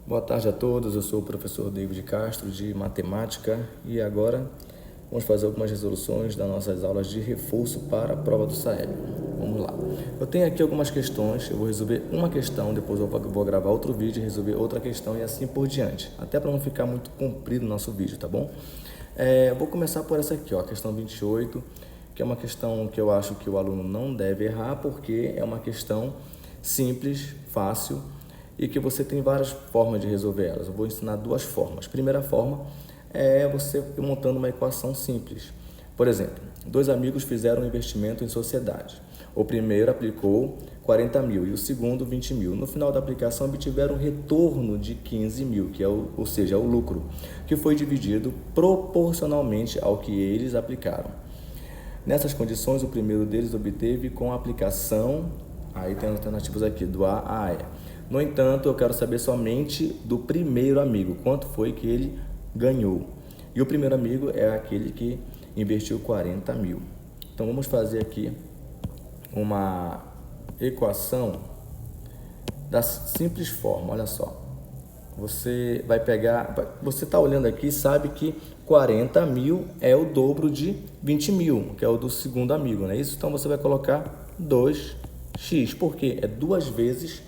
Boa tarde a todos, eu sou o professor David Castro de Matemática e agora vamos fazer algumas resoluções das nossas aulas de reforço para a prova do SAEB. Vamos lá. Eu tenho aqui algumas questões, eu vou resolver uma questão, depois eu vou gravar outro vídeo e resolver outra questão e assim por diante, até para não ficar muito comprido o nosso vídeo, tá bom? Eu vou começar por essa aqui, ó, a questão 28, que é uma questão que eu acho que o aluno não deve errar, porque é uma questão simples, fácil, e que você tem várias formas de resolver elas. Eu vou ensinar duas formas. Primeira forma é você montando uma equação simples. Por exemplo, dois amigos fizeram um investimento em sociedade. O primeiro aplicou 40 mil e o segundo 20 mil. No final da aplicação obtiveram um retorno de 15 mil, que é ou seja, o lucro, que foi dividido proporcionalmente ao que eles aplicaram. Nessas condições, o primeiro deles obteve com a aplicação, aí tem alternativas aqui, do A a E. No entanto, eu quero saber somente do primeiro amigo, quanto foi que ele ganhou. E o primeiro amigo é aquele que investiu 40 mil. Então, vamos fazer aqui uma equação da simples forma, olha só. Você vai pegar, você está olhando aqui e sabe que 40 mil é o dobro de 20 mil, que é o do segundo amigo, não é isso? Então, você vai colocar 2x, porque é duas vezes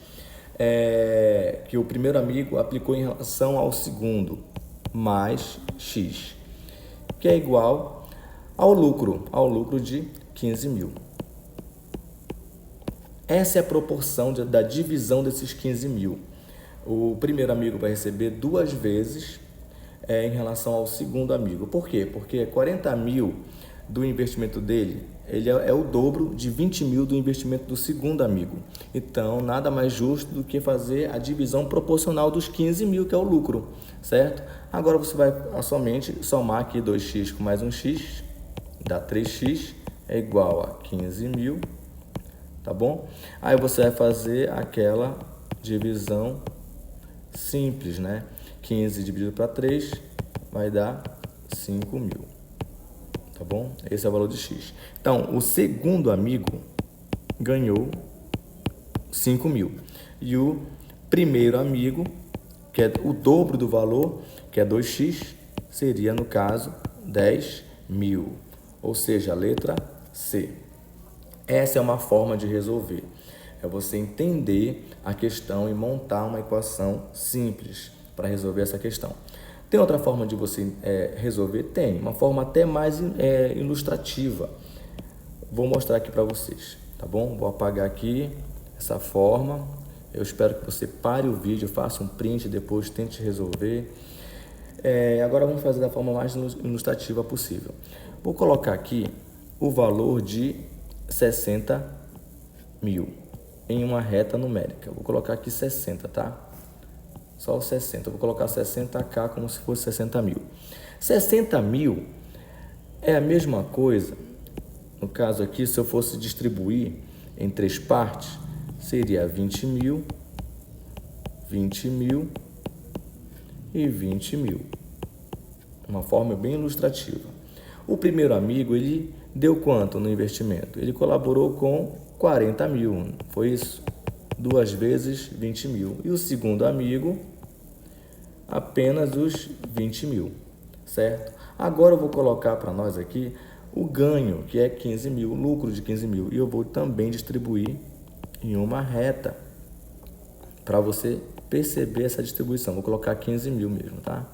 que o primeiro amigo aplicou em relação ao segundo, mais x, que é igual ao lucro de 15 mil. Essa é a proporção da divisão desses 15 mil. O primeiro amigo vai receber duas vezes em relação ao segundo amigo. Por quê? Porque 40 mil do investimento dele, ele é o dobro de 20 mil do investimento do segundo amigo. Então, nada mais justo do que fazer a divisão proporcional dos 15 mil, que é o lucro, certo? Agora você vai somente somar aqui 2x com mais um x, dá 3x, é igual a 15 mil, tá bom? Aí você vai fazer aquela divisão simples, né? 15 dividido para 3 vai dar 5 mil. Tá bom? Esse é o valor de x. Então, o segundo amigo ganhou 5 mil. E o primeiro amigo, que é o dobro do valor, que é 2x, seria, no caso, 10 mil. Ou seja, a letra C. Essa é uma forma de resolver. É você entender a questão e montar uma equação simples para resolver essa questão. Tem outra forma de você resolver? Tem, uma forma até mais ilustrativa. Vou mostrar aqui para vocês, tá bom? Vou apagar aqui essa forma. Eu espero que você pare o vídeo, faça um print, depois tente resolver. Agora vamos fazer da forma mais ilustrativa possível. Vou colocar aqui o valor de 60 mil em uma reta numérica. Vou colocar aqui 60, tá? Só o 60, eu vou colocar 60k como se fosse 60 mil. 60 mil é a mesma coisa, no caso aqui, se eu fosse distribuir em três partes, seria 20 mil, 20 mil e 20 mil. Uma forma bem ilustrativa. O primeiro amigo, ele deu quanto no investimento? Ele colaborou com 40 mil, foi isso? Duas vezes 20 mil. E o segundo amigo, apenas os 20 mil, certo? Agora eu vou colocar para nós aqui o ganho, que é 15 mil, o lucro de 15 mil. E eu vou também distribuir em uma reta, para você perceber essa distribuição. Vou colocar 15 mil mesmo, tá?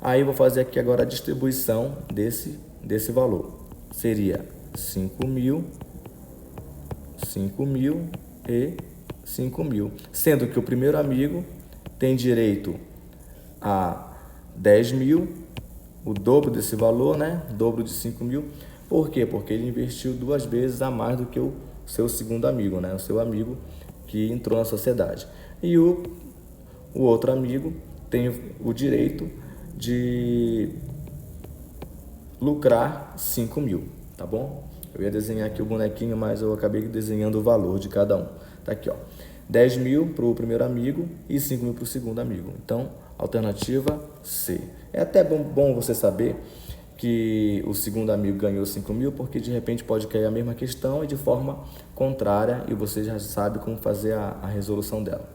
Aí eu vou fazer aqui agora a distribuição desse valor. Seria 5 mil, 5 mil e 5 mil. Sendo que o primeiro amigo tem direito a 10 mil, o dobro desse valor, né? O dobro de 5 mil. Por quê? Porque ele investiu duas vezes a mais do que o seu segundo amigo, né? O seu amigo que entrou na sociedade. E o outro amigo tem o direito de lucrar 5 mil, tá bom? Eu ia desenhar aqui o bonequinho, mas eu acabei desenhando o valor de cada um. Tá aqui, ó. 10 mil para o primeiro amigo e 5 mil para o segundo amigo. Então, alternativa C. É até bom você saber que o segundo amigo ganhou 5 mil, porque de repente pode cair a mesma questão e de forma contrária, e você já sabe como fazer a resolução dela.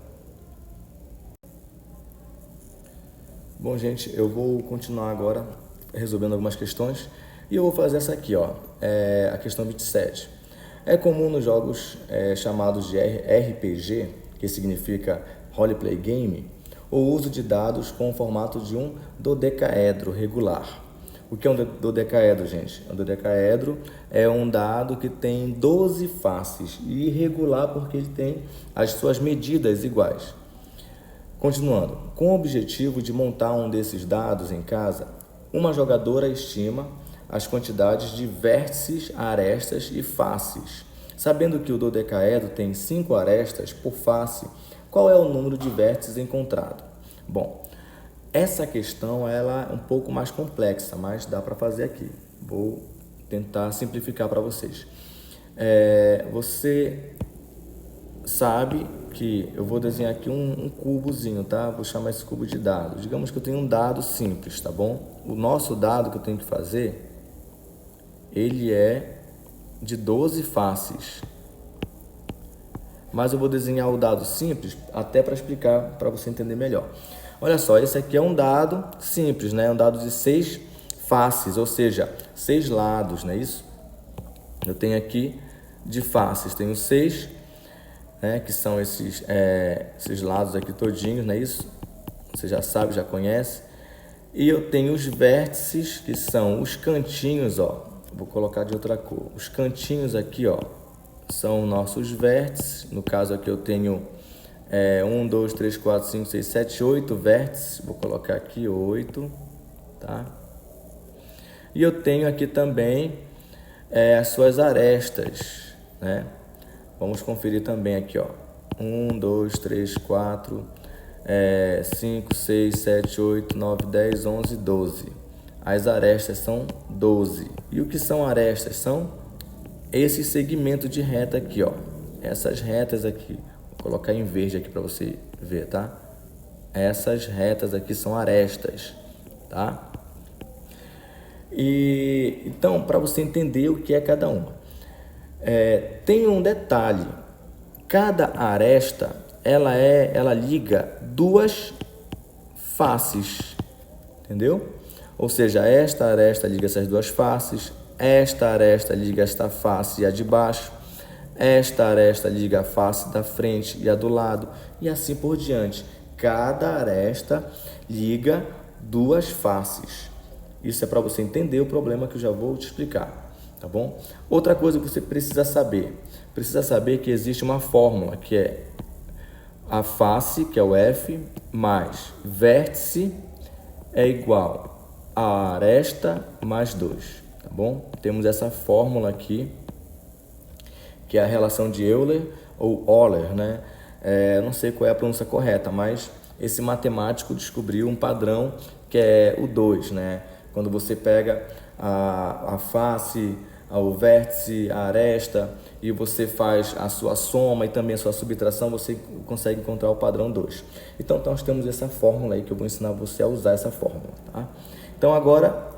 Bom, gente, eu vou continuar agora resolvendo algumas questões e eu vou fazer essa aqui, ó, a questão 27. É comum nos jogos chamados de RPG, que significa Roleplay Game, o uso de dados com o formato de um dodecaedro regular. O que é um dodecaedro, gente? Um dodecaedro é um dado que tem 12 faces e irregular porque ele tem as suas medidas iguais. Continuando, com o objetivo de montar um desses dados em casa, uma jogadora estima as quantidades de vértices, arestas e faces. Sabendo que o dodecaedro tem 5 arestas por face, qual é o número de vértices encontrado? Bom, essa questão ela é um pouco mais complexa, mas dá para fazer aqui. Vou tentar simplificar para vocês. Você sabe que eu vou desenhar aqui um cubozinho, tá? Vou chamar esse cubo de dado. Digamos que eu tenho um dado simples, tá bom? O nosso dado que eu tenho que fazer, ele é de 12 faces. Mas eu vou desenhar o dado simples até para explicar, para você entender melhor. Olha só, esse aqui é um dado simples, né? Um dado de 6 faces, ou seja, 6 lados, não é isso? Eu tenho aqui de faces, tenho 6, né? Que são esses lados aqui todinhos, não é isso? Você já sabe, já conhece. E eu tenho os vértices, que são os cantinhos, ó. Vou colocar de outra cor. Os cantinhos aqui, ó, são nossos vértices. No caso aqui eu tenho 1, 2, 3, 4, 5, 6, 7, 8 vértices. Vou colocar aqui 8, tá? E eu tenho aqui também as suas arestas, né? Vamos conferir também aqui, ó. 1, 2, 3, 4, 5, 6, 7, 8, 9, 10, 11, 12. As arestas são 12. E o que são arestas? São esse segmento de reta aqui, ó. Essas retas aqui. Vou colocar em verde aqui para você ver, tá? Essas retas aqui são arestas, tá? E então, para você entender o que é cada uma, tem um detalhe. Cada aresta, ela liga duas faces, entendeu? Ou seja, esta aresta liga essas duas faces, esta aresta liga esta face e a de baixo, esta aresta liga a face da frente e a do lado, e assim por diante. Cada aresta liga duas faces. Isso é para você entender o problema que eu já vou te explicar, tá bom? Outra coisa que você precisa saber que existe uma fórmula, que é a face, que é o F, mais vértice é igual a aresta mais 2, tá bom? Temos essa fórmula aqui, que é a relação de Euler ou Euler, né? Não sei qual é a pronúncia correta, mas esse matemático descobriu um padrão que é o 2, né? Quando você pega a face, o vértice, a aresta, e você faz a sua soma e também a sua subtração, você consegue encontrar o padrão 2. Então nós temos essa fórmula aí que eu vou ensinar você a usar essa fórmula, tá? Então agora,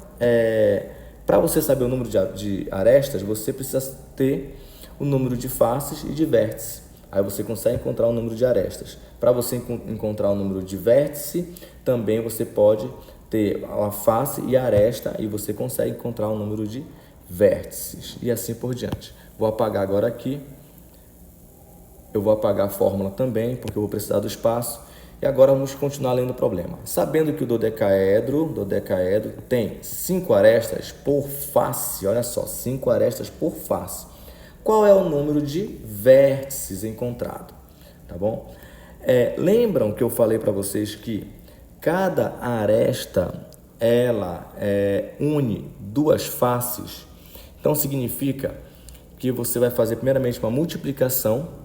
para você saber o número de arestas, você precisa ter o número de faces e de vértices. Aí você consegue encontrar o número de arestas. Para você encontrar o número de vértice, também você pode ter a face e a aresta e você consegue encontrar o número de vértices e assim por diante. Vou apagar agora aqui. Eu vou apagar a fórmula também, porque eu vou precisar do espaço. E agora vamos continuar lendo o problema. Sabendo que o dodecaedro tem 5 arestas por face, olha só, 5 arestas por face. Qual é o número de vértices encontrado? Tá bom? Lembram que eu falei para vocês que cada aresta, ela une duas faces? Então significa que você vai fazer primeiramente uma multiplicação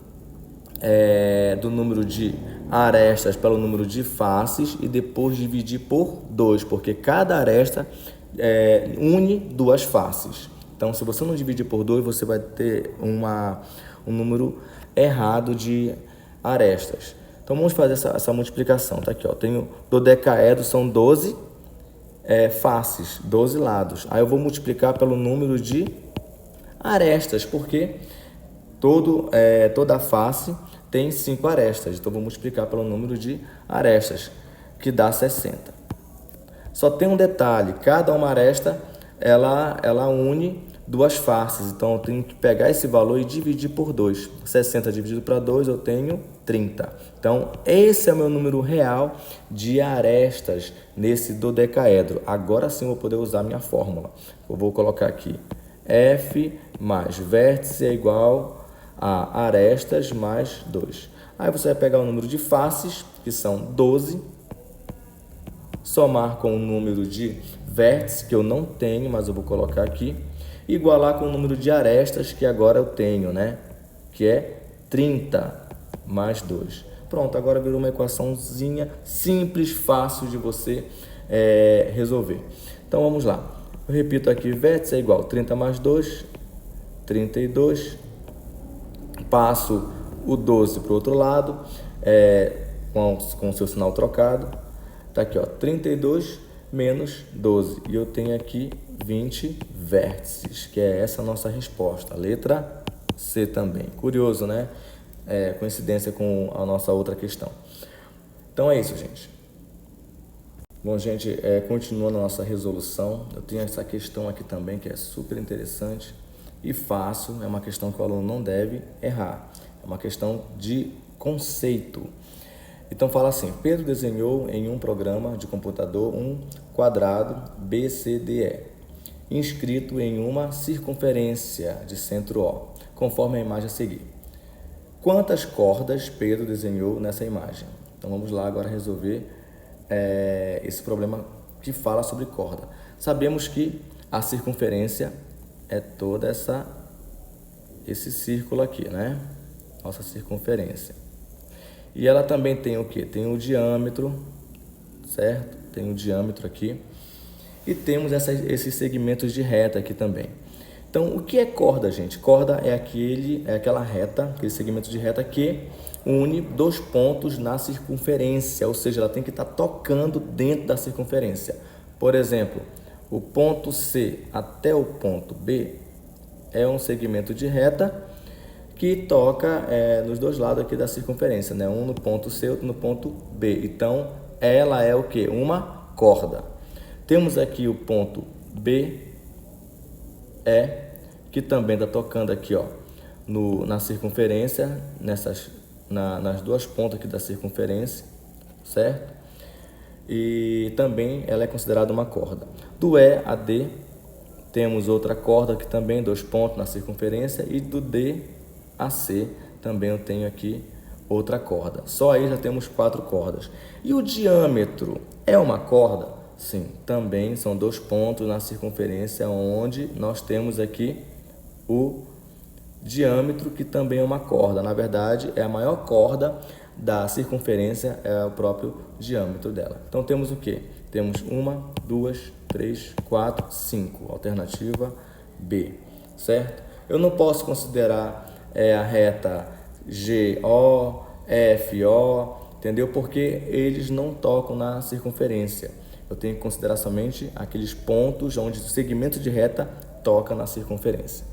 do número de arestas pelo número de faces e depois dividir por 2, porque cada aresta une duas faces. Então, se você não dividir por 2, você vai ter um número errado de arestas. Então, vamos fazer essa multiplicação. Tá aqui, ó. Tenho dodecaedro, são 12 faces, 12 lados. Aí eu vou multiplicar pelo número de arestas, porque toda face tem 5 arestas. Então, vou multiplicar pelo número de arestas, que dá 60. Só tem um detalhe, cada uma aresta, ela une duas faces, então eu tenho que pegar esse valor e dividir por 2. 60 dividido para 2, eu tenho 30. Então, esse é o meu número real de arestas nesse dodecaedro. Agora sim eu vou poder usar a minha fórmula. Eu vou colocar aqui F mais vértice é igual a arestas mais 2. Aí você vai pegar o número de faces, que são 12, somar com o número de vértices, que eu não tenho, mas eu vou colocar aqui, igualar com o número de arestas, que agora eu tenho, né? Que é 30 mais 2. Pronto, agora virou uma equaçãozinha simples, fácil de você resolver. Então, vamos lá. Eu repito aqui, vértice é igual a 30 mais 2, 32. Passo o 12 para o outro lado, com o seu sinal trocado. Tá aqui, ó, 32 menos 12. E eu tenho aqui 20 vértices, que é essa a nossa resposta. Letra C também. Curioso, né? Coincidência com a nossa outra questão. Então é isso, gente. Bom, gente, continuando a nossa resolução, eu tenho essa questão aqui também que é super interessante e fácil. É uma questão que o aluno não deve errar. É uma questão de conceito. Então fala assim: Pedro desenhou em um programa de computador um quadrado BCDE, inscrito em uma circunferência de centro O, conforme a imagem a seguir. Quantas cordas Pedro desenhou nessa imagem? Então vamos lá agora resolver esse problema que fala sobre corda. Sabemos que a circunferência é toda esse círculo aqui, né? Nossa circunferência. E ela também tem o quê? Tem o diâmetro, certo? Tem o diâmetro aqui. E temos esses segmentos de reta aqui também. Então, o que é corda, gente? Corda é aquela reta, aquele segmento de reta que une dois pontos na circunferência, ou seja, ela tem que estar tocando dentro da circunferência. Por exemplo, o ponto C até o ponto B é um segmento de reta que toca nos dois lados aqui da circunferência, né? Um no ponto C, outro no ponto B. Então, ela é o quê? Uma corda. Temos aqui o ponto B, que também está tocando aqui, ó, na circunferência, nas duas pontas aqui da circunferência, certo? E também ela é considerada uma corda. Do E a D, temos outra corda que também, dois pontos na circunferência, e do D a C, também eu tenho aqui outra corda. Só aí já temos 4 cordas. E o diâmetro é uma corda? Sim, também são dois pontos na circunferência, onde nós temos aqui o diâmetro, que também é uma corda. Na verdade, é a maior corda da circunferência, é o próprio diâmetro dela. Então temos o que? Temos 1, 2, 3, 4, 5. Alternativa B, certo? Eu não posso considerar a reta GO, FO, entendeu? Porque eles não tocam na circunferência. Eu tenho que considerar somente aqueles pontos onde o segmento de reta toca na circunferência.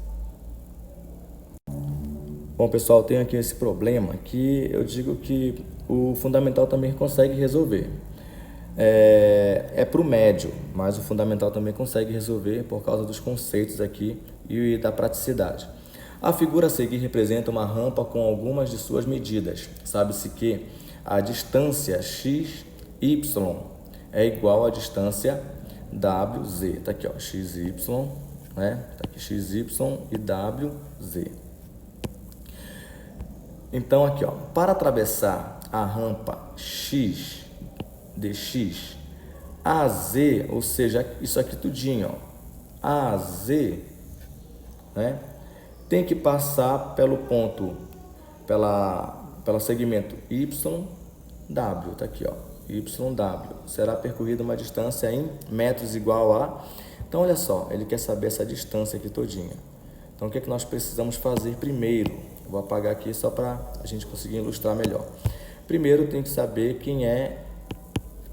Bom, pessoal, tenho aqui esse problema que eu digo que o fundamental também consegue resolver. É para o médio, mas o fundamental também consegue resolver por causa dos conceitos aqui e da praticidade. A figura a seguir representa uma rampa com algumas de suas medidas. Sabe-se que a distância x, y é igual à distância WZ. Está aqui, ó, XY, né? Tá aqui XY e WZ. Então, aqui, ó, para atravessar a rampa x dx, AZ, ou seja, isso aqui tudinho, ó, AZ, né? Tem que passar pelo ponto, pelo segmento YW, tá aqui, ó, YW. Será percorrida uma distância em metros igual a... Então, olha só, ele quer saber essa distância aqui todinha. Então, o que é que nós precisamos fazer primeiro? Eu vou apagar aqui só para a gente conseguir ilustrar melhor. Primeiro, tem que saber quem é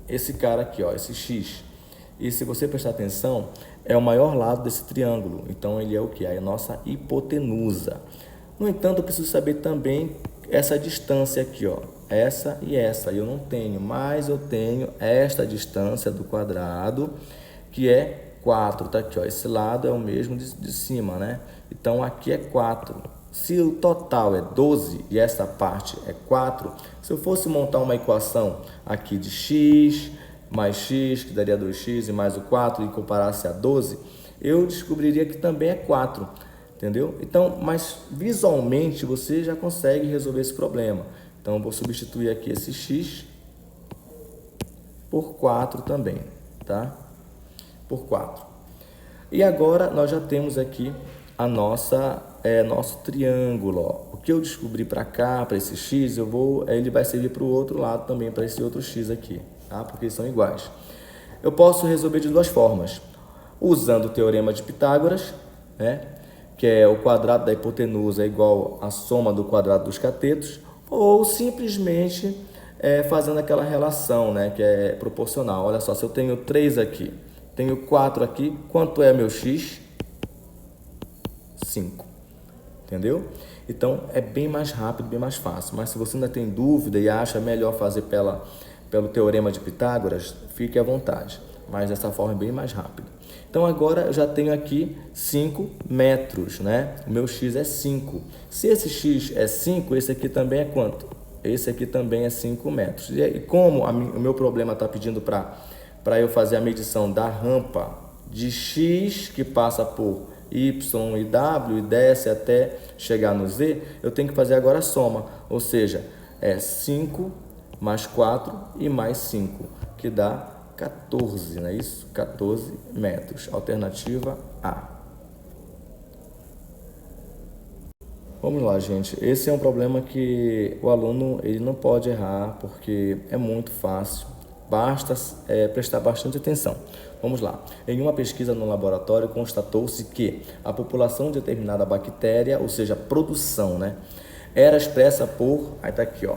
esse cara aqui, ó, esse X. E se você prestar atenção, é o maior lado desse triângulo. Então, ele é o que? É a nossa hipotenusa. No entanto, eu preciso saber também essa distância aqui, ó, essa e essa, eu não tenho, mas eu tenho esta distância do quadrado, que é 4, tá aqui, ó, esse lado é o mesmo de cima, né? Então, aqui é 4. Se o total é 12 e essa parte é 4, se eu fosse montar uma equação aqui de x mais x, que daria 2x e mais o 4, e comparasse a 12, eu descobriria que também é 4, entendeu? Então, mas visualmente você já consegue resolver esse problema. Então, eu vou substituir aqui esse x por 4 também, tá? Por 4. E agora nós já temos aqui a nosso triângulo, ó. O que eu descobri para cá, para esse x, ele vai servir para o outro lado também, para esse outro x aqui, tá? Porque eles são iguais. Eu posso resolver de duas formas, usando o teorema de Pitágoras, né? Que é o quadrado da hipotenusa é igual à soma do quadrado dos catetos, ou simplesmente fazendo aquela relação, né? Que é proporcional. Olha só, se eu tenho 3 aqui, tenho 4 aqui, quanto é meu x? 5. Entendeu? Então, é bem mais rápido, bem mais fácil. Mas se você ainda tem dúvida e acha melhor fazer pelo teorema de Pitágoras, fique à vontade. Mas dessa forma é bem mais rápido. Então, agora eu já tenho aqui 5 metros, né? O meu x é 5. Se esse x é 5, esse aqui também é quanto? Esse aqui também é 5 metros. E como o meu problema está pedindo para eu fazer a medição da rampa de x, que passa por y e w e desce até chegar no z, eu tenho que fazer agora a soma, ou seja, é 5 mais 4 e mais 5, que dá 14, não é isso? 14 metros, alternativa A. Vamos lá, gente, esse é um problema que o aluno ele não pode errar, porque é muito fácil, basta prestar bastante atenção. Vamos lá. Em uma pesquisa no laboratório, constatou-se que a população de determinada bactéria, ou seja, a produção, né, era expressa por, aí tá aqui, ó,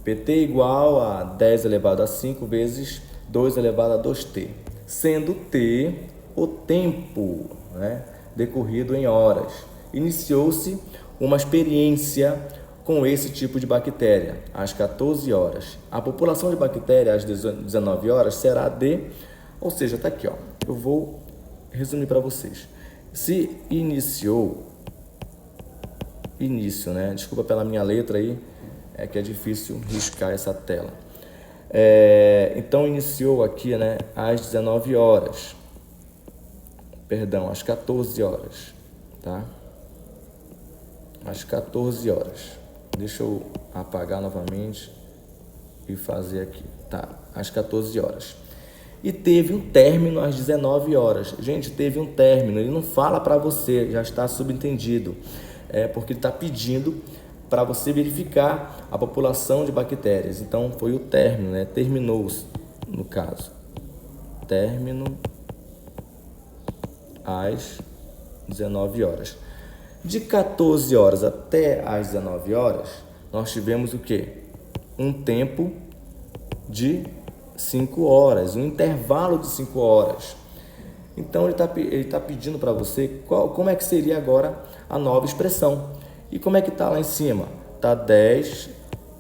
PT igual a 10 elevado a 5 vezes 2 elevado a 2t, sendo t o tempo, né, decorrido em horas. Iniciou-se uma experiência com esse tipo de bactéria às 14 horas. A população de bactéria às 19 horas será de... Ou seja, tá aqui, ó. Eu vou resumir para vocês. Se início, né? Desculpa pela minha letra aí, é que é difícil riscar essa tela. Então, iniciou aqui, né, às 19 horas. Perdão, às 14 horas, tá? Às 14 horas. Deixa eu apagar novamente e fazer aqui. Tá, às 14 horas. E teve um término às 19 horas. Gente, teve um término. Ele não fala para você, já está subentendido. Porque ele está pedindo para você verificar a população de bactérias. Então, foi o término, né? Terminou, no caso. Término às 19 horas. De 14 horas até às 19 horas, nós tivemos o quê? Um tempo de 5 horas, um intervalo de 5 horas. Então, ele tá pedindo para você como é que seria agora a nova expressão. E como é que está lá em cima? Está 10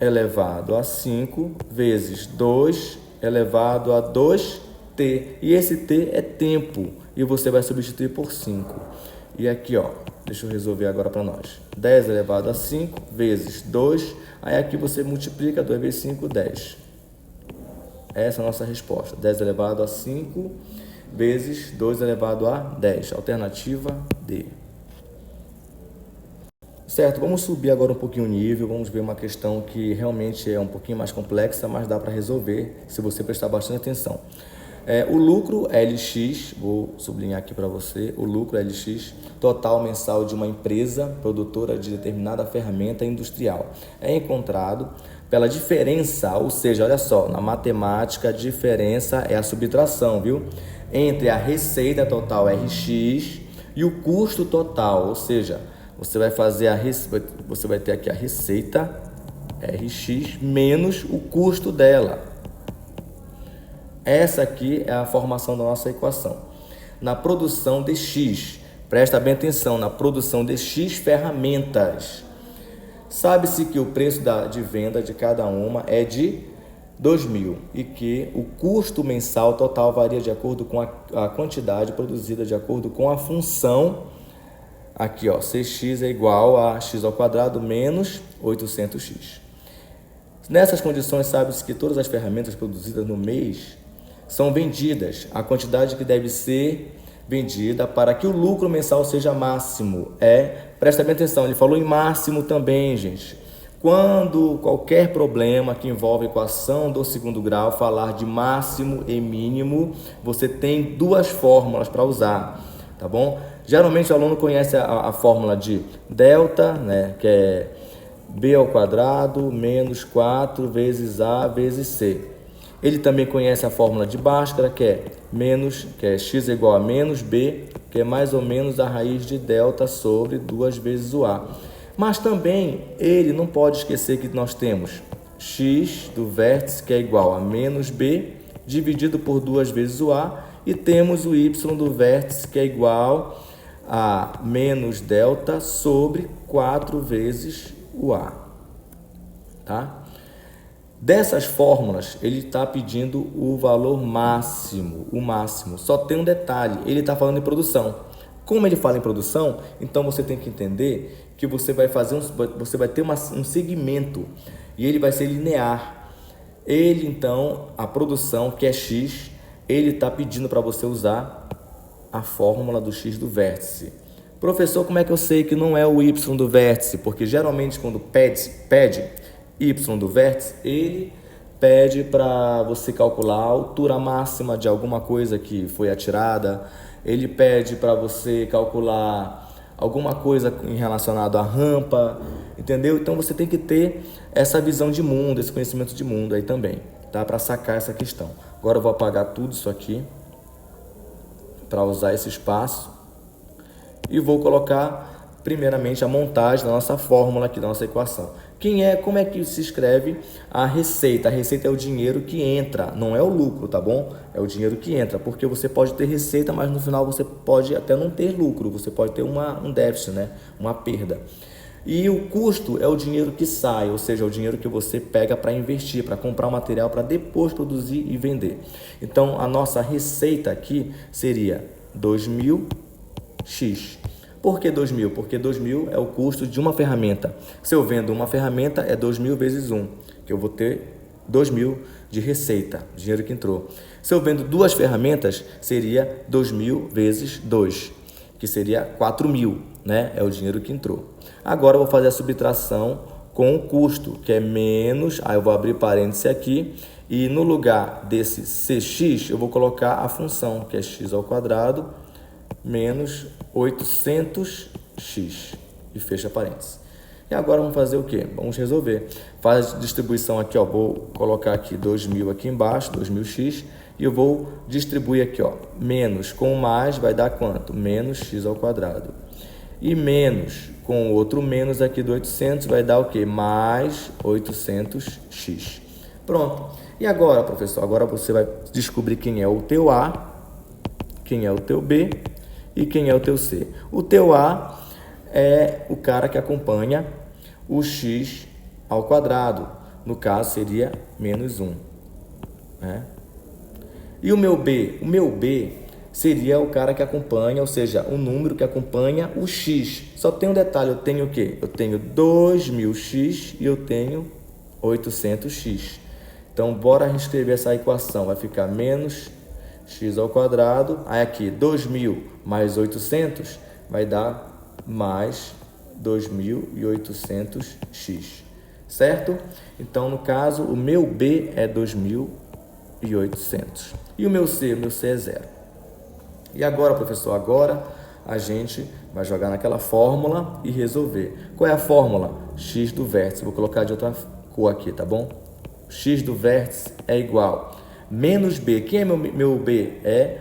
elevado a 5 vezes 2 elevado a 2t. E esse t é tempo. E você vai substituir por 5. E aqui, ó, deixa eu resolver agora para nós. 10 elevado a 5 vezes 2. Aí aqui você multiplica 2 vezes 5, 10. Essa é a nossa resposta. 10 elevado a 5 vezes 2 elevado a 10. Alternativa D. Certo, vamos subir agora um pouquinho o nível, vamos ver uma questão que realmente é um pouquinho mais complexa, mas dá para resolver se você prestar bastante atenção. O lucro LX, vou sublinhar aqui para você, o lucro LX total mensal de uma empresa produtora de determinada ferramenta industrial é encontrado pela diferença, ou seja, olha só, na matemática a diferença é a subtração, viu? Entre a receita total RX e o custo total, ou seja, você vai ter aqui a receita RX menos o custo dela. Essa aqui é a formação da nossa equação. Na produção de X, presta bem atenção, na produção de X ferramentas, Sabe-se que o preço de venda de cada uma é de 2.000 e que o custo mensal total varia de acordo com a quantidade produzida, de acordo com a função. Aqui, ó, Cx é igual a x ao quadrado menos 800x. Nessas condições, sabe-se que todas as ferramentas produzidas no mês são vendidas, a quantidade que deve ser vendida para que o lucro mensal seja máximo. Presta bem atenção, ele falou em máximo também, gente. Quando qualquer problema que envolve equação do segundo grau falar de máximo e mínimo, você tem duas fórmulas para usar, tá bom? Geralmente o aluno conhece a fórmula de delta, né, que é b ao quadrado menos 4 vezes a vezes c. Ele também conhece a fórmula de Bhaskara, que é x é igual a menos b, que é mais ou menos a raiz de delta sobre 2 vezes o a. Mas também ele não pode esquecer que nós temos x do vértice, que é igual a menos b, dividido por 2 vezes o a, e temos o y do vértice, que é igual a menos delta sobre 4 vezes o a. Tá? Dessas fórmulas, ele está pedindo o valor máximo, o máximo. Só tem um detalhe, ele está falando em produção. Como ele fala em produção, então você tem que entender que você vai ter um segmento e ele vai ser linear. Ele, então, a produção, que é x, ele está pedindo para você usar a fórmula do x do vértice. Professor, como é que eu sei que não é o y do vértice? Porque geralmente quando pede y do vértice, ele pede para você calcular a altura máxima de alguma coisa que foi atirada, ele pede para você calcular alguma coisa relacionada à rampa, entendeu? Então você tem que ter essa visão de mundo, esse conhecimento de mundo aí também, tá? Para sacar essa questão. Agora eu vou apagar tudo isso aqui para usar esse espaço e vou colocar primeiramente a montagem da nossa fórmula aqui, da nossa equação. Como é que se escreve a receita? A receita é o dinheiro que entra, não é o lucro, tá bom? É o dinheiro que entra, porque você pode ter receita, mas no final você pode até não ter lucro, você pode ter um déficit, né? Uma perda. E o custo é o dinheiro que sai, ou seja, é o dinheiro que você pega para investir, para comprar o material, para depois produzir e vender. Então, a nossa receita aqui seria 2.000x. Por que 2.000? Porque 2.000 é o custo de uma ferramenta. Se eu vendo uma ferramenta, é 2.000 vezes 1, que eu vou ter 2.000 de receita, dinheiro que entrou. Se eu vendo duas ferramentas, seria 2.000 vezes 2, que seria 4.000, né? É o dinheiro que entrou. Agora eu vou fazer a subtração com o custo, que é menos, aí eu vou abrir parênteses aqui, e no lugar desse cx, eu vou colocar a função, que é x ao quadrado, menos 800x, e fecha parênteses. E agora vamos fazer o quê? Vamos resolver. Faz a distribuição aqui, ó, vou colocar aqui 2.000 aqui embaixo, 2.000x, e eu vou distribuir aqui, ó, menos com mais vai dar quanto? Menos x ao quadrado. E menos com o outro menos aqui do 800 vai dar o quê? Mais 800x. Pronto. E agora, professor? Agora você vai descobrir quem é o teu A, quem é o teu B e quem é o teu C. O teu A é o cara que acompanha o x ao quadrado. No caso, seria menos 1. Né? E o meu B? O meu B seria o cara que acompanha, ou seja, o número que acompanha o x. Só tem um detalhe, eu tenho o quê? Eu tenho 2.000x e eu tenho 800x. Então, bora reescrever essa equação. Vai ficar menos x ao quadrado. Aí aqui, 2.000 mais 800 vai dar mais 2.800x. Certo? Então, no caso, o meu B é 2.800. E o meu C? O meu C é 0. E agora, professor? Agora a gente vai jogar naquela fórmula e resolver. Qual é a fórmula? X do vértice. Vou colocar de outra cor aqui, tá bom? X do vértice é igual menos B. Quem é meu B? É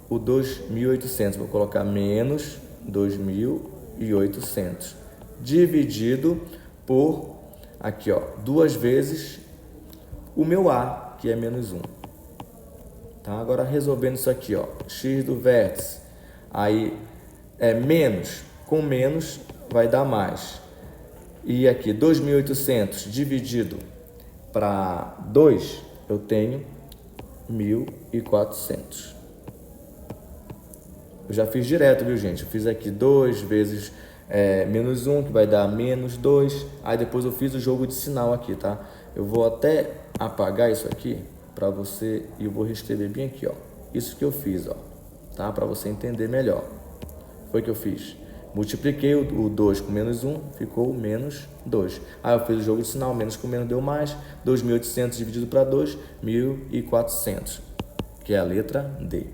o 2.800. Vou colocar menos 2.800 dividido por, aqui, ó, 2 vezes o meu A, que é menos 1. Tá? Agora, resolvendo isso aqui, ó, x do vértice, aí é menos, com menos vai dar mais. E aqui 2.800 dividido para 2, eu tenho 1.400. Eu já fiz direto, viu, gente? Eu fiz aqui 2 vezes menos 1, que vai dar menos 2. Aí depois eu fiz o jogo de sinal aqui, tá? Eu vou até apagar isso aqui para você e eu vou reescrever bem aqui, ó. Isso que eu fiz, ó, tá? Para você entender melhor. Foi o que eu fiz. Multipliquei o 2 com menos 1, ficou menos 2. Aí eu fiz o jogo de sinal, menos com menos deu mais. 2.800 dividido para 2, 1.400, que é a letra D.